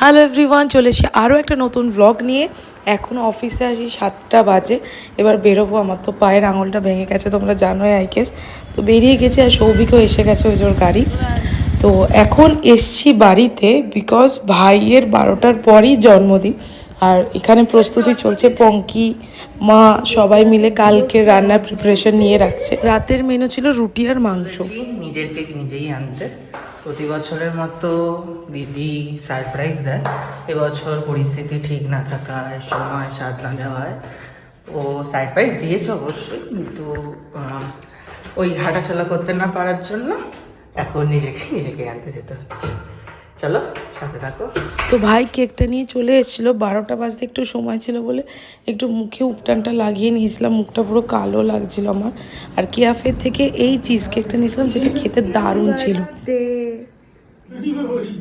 Hello everyone, চলে এসে আরও একটা নতুন ব্লগ নিয়ে। এখন অফিসে আসি 7টা বাজে, এবার বেরোবো। আমার তো পায়ের আঙুলটা ভেঙে গেছে, তোমরা জানোই আইকেস। তো বেরিয়ে গেছি, আর সৌভিকও এসে গেছে, ওই জোর গাড়ি। তো এখন এসছি বাড়িতে, বিকজ ভাইয়ের 12টার পরই জন্মদিন। আর এখানে প্রস্তুতি চলছে, পঙ্কি মা সবাই মিলে কালকে রান্নার প্রিপারেশন নিয়ে রাখছে। রাতের মেনু ছিল রুটি আর মাংস। নিজের কেক নিজেই আনতে প্রতি বছরের মতো দিদি সারপ্রাইজ দেয়। এবছর পরিস্থিতি ঠিক না থাকার সময়, স্বাদ না দেওয়ায় ও সারপ্রাইজ দিয়েছে অবশ্যই, কিন্তু ওই হাঁটাচলা করতে না পারার জন্য এখন নিজেকে আনতে যেতে হচ্ছে। চলো সাথে থাকো। তো ভাই কেকটা নিয়ে চলে এসেছিলো, 12টা বাজতে একটু সময় ছিল বলে একটু মুখে উপটানটা লাগিয়ে নিয়েছিলাম। মুখটা পুরো কালো লাগছিল আমার। আর কেয়াফে থেকে এই চিজ কেকটা নিয়েছিলাম, যেটা খেতে দারুণ ছিল।